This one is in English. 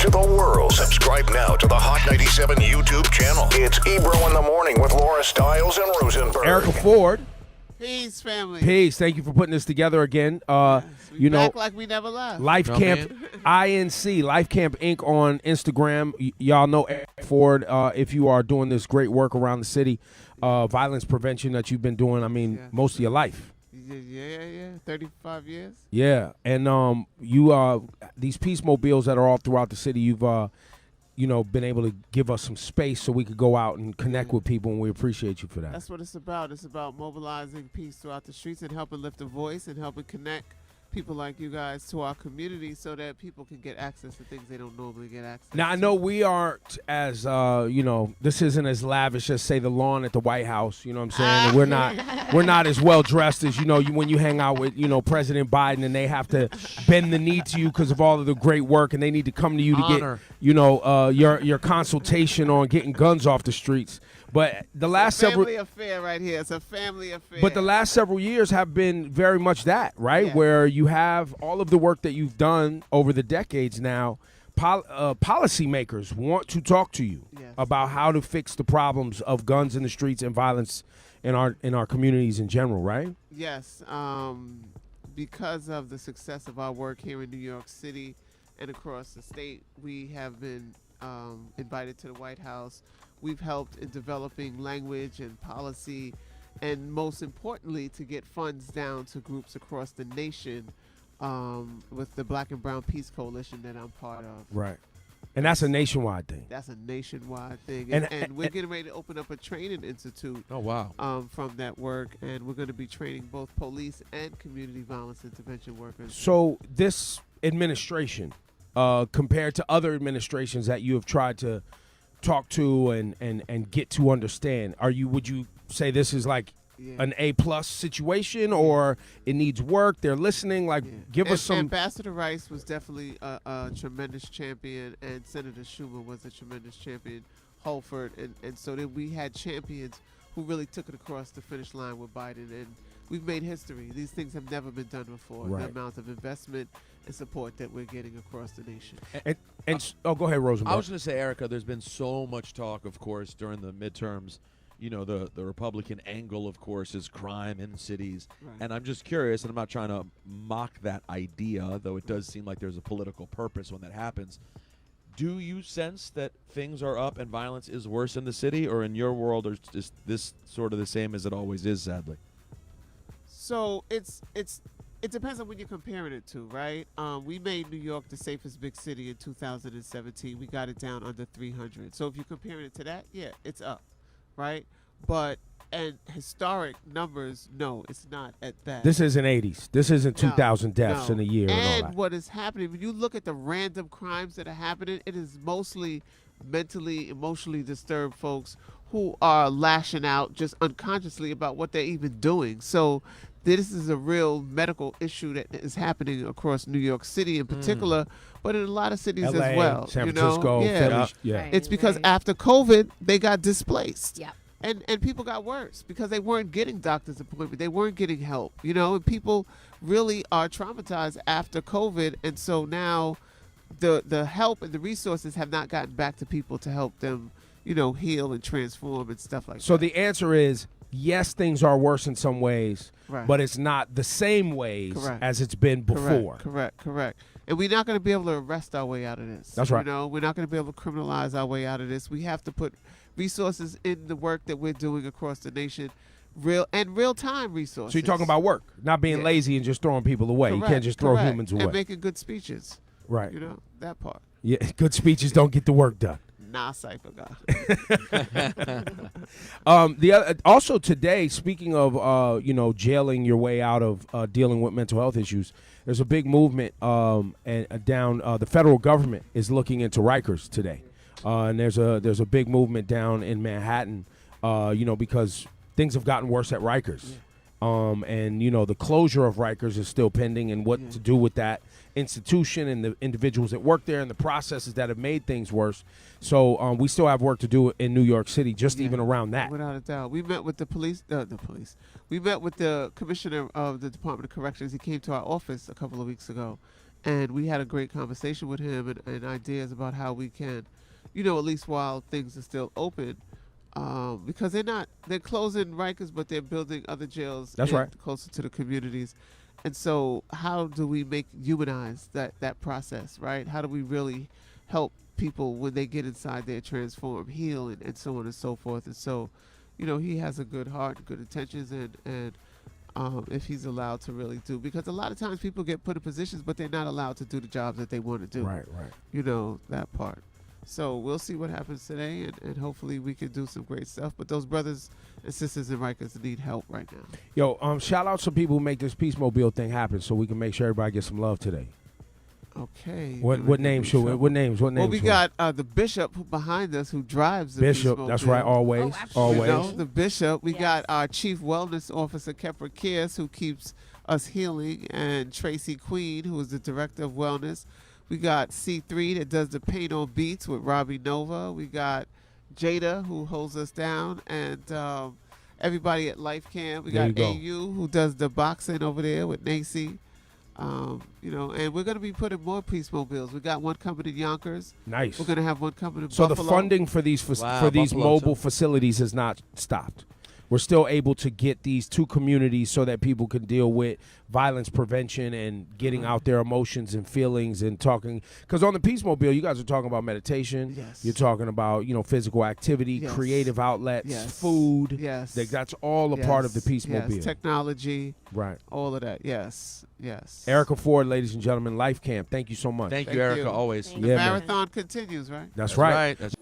to the world. Subscribe now to the Hot 97 YouTube channel. It's Ebro in the Morning with Laura Stiles and Rosenberg. Erica Ford. Peace, family. Peace. Thank you for putting this together again. We back like we never left. Life Camp INC, Life Camp Inc. on Instagram. Y'all know Erica Ford. If you are doing this great work around the city, violence prevention that you've been doing, most of your life. Yeah. 35 years. Yeah, and these Peacemobiles that are all throughout the city, you've been able to give us some space so we could go out and connect with people, and we appreciate you for that. That's what it's about. It's about mobilizing peace throughout the streets and helping lift a voice and helping connect people like you guys to our community so that people can get access to things they don't normally get access to. Now, I know we aren't as, this isn't as lavish as, say, the lawn at the White House, you know what I'm saying? And we're not as well dressed as, when you hang out with, President Biden and they have to bend the knee to you because of all of the great work and they need to come to you to get, your consultation on getting guns off the streets. But the last several family affair right here. It's a family affair. But the last several years have been very much that, right? Yeah. Where you have all of the work that you've done over the decades now. Policymakers want to talk to you about how to fix the problems of guns in the streets and violence in our communities in general, right? Yes. Because of the success of our work here in New York City and across the state, we have been invited to the White House. We've helped in developing language and policy, and most importantly, to get funds down to groups across the nation with the Black and Brown Peace Coalition that I'm part of. Right. And that's a nationwide thing. That's a nationwide thing. And we're getting ready to open up a training institute from that work, and we're going to be training both police and community violence intervention workers. So this administration, compared to other administrations that you have tried to talk to and get to understand, would you say this is like an A+ situation, or it needs work? They're listening. Give us some. Ambassador Rice was definitely a tremendous champion, and Senator Schumer was a tremendous champion. Holford, and so then we had champions who really took it across the finish line with Biden, and we've made history. These things have never been done before. Right. The amount of investment and support that we're getting across the nation. Go ahead, Rosenberg. I was going to say, Erica, there's been so much talk, of course, during the midterms. The Republican angle, of course, is crime in cities. Right. And I'm just curious, and I'm not trying to mock that idea, though it does seem like there's a political purpose when that happens. Do you sense that things are up and violence is worse in the city, or in your world, or is this sort of the same as it always is, sadly? So it depends on what you're comparing it to, right? We made New York the safest big city in 2017. We got it down under 300. So if you're comparing it to that, yeah, it's up, right? And historic numbers, no, it's not at that. This isn't 80s. This isn't 2,000 deaths in a year. And all that. What is happening, when you look at the random crimes that are happening, it is mostly mentally, emotionally disturbed folks who are lashing out just unconsciously about what they're even doing. So this is a real medical issue that is happening across New York City in particular, but in a lot of cities LA, as well. San Francisco, Philly. Yeah. Right, It's because after COVID, they got displaced. Yeah. And people got worse because they weren't getting doctor's appointment. They weren't getting help, and people really are traumatized after COVID. And so now the help and the resources have not gotten back to people to help them, heal and transform and stuff like that. So the answer is, yes, things are worse in some ways, right, but it's not the same ways as it's been before. Correct. And we're not going to be able to arrest our way out of this. That's right. We're not going to be able to criminalize our way out of this. We have to put resources in the work that we're doing across the nation, real time resources. So you're talking about work, not being lazy and just throwing people away. Correct, You can't just throw humans away. And making good speeches. Right. That part. Yeah, good speeches don't get the work done. Nah, Cypher guy. Also today, speaking of jailing your way out of dealing with mental health issues, there's a big movement the federal government is looking into Rikers today, and there's a big movement down in Manhattan, because things have gotten worse at Rikers. Yeah. And the closure of Rikers is still pending, and what to do with that institution and the individuals that work there and the processes that have made things worse. So we still have work to do in New York City, even around that. Without a doubt. We met with the police. We met with the commissioner of the Department of Corrections. He came to our office a couple of weeks ago, And we had a great conversation with him and ideas about how we can, at least while things are still open, because they're closing Rikers, but they're building other jails. That's right. Closer to the communities. And so how do we humanize that process, right? How do we really help people when they get inside there, transform, heal, and so on and so forth? And so, he has a good heart, good intentions, and if he's allowed to really do, because a lot of times people get put in positions, but they're not allowed to do the jobs that they want to do. Right. That part. So we'll see what happens today, and hopefully we can do some great stuff. But those brothers and sisters in Rikers need help right now. Yo, shout out some people who make this Peacemobile thing happen, so we can make sure everybody gets some love today. Okay. What names? What names? Well, we got the bishop behind us who drives the Bishop. Peacemobile. That's right. Always, always. The bishop. We Yes. got our chief wellness officer, Kepra Kears, who keeps us healing, and Tracy Queen, who is the director of wellness. We got C3 that does the paint on beats with Robbie Nova. We got Jada, who holds us down, and everybody at Life Camp. We There got you go. AU, who does the boxing over there with Nacy. And we're going to be putting more Peacemobiles. We got one coming in Yonkers. Nice. We're going to have one coming in So Buffalo. the funding for these Wow, for these Buffalo, mobile too. facilities has not stopped. We're still able to get these two communities so that people can deal with violence prevention and getting out their emotions and feelings and talking. Because on the Peacemobile, you guys are talking about meditation. Yes. You're talking about physical activity, Yes. creative outlets, Yes. food. Yes. That's all a part of the Peacemobile. Yes. Technology, Right. all of that. Yes. Erica Ford, ladies and gentlemen, Life Camp. Thank you so much. Thank Thank you, Erica. you. Always. Thank The Yeah, man. marathon continues, right? That's right. That's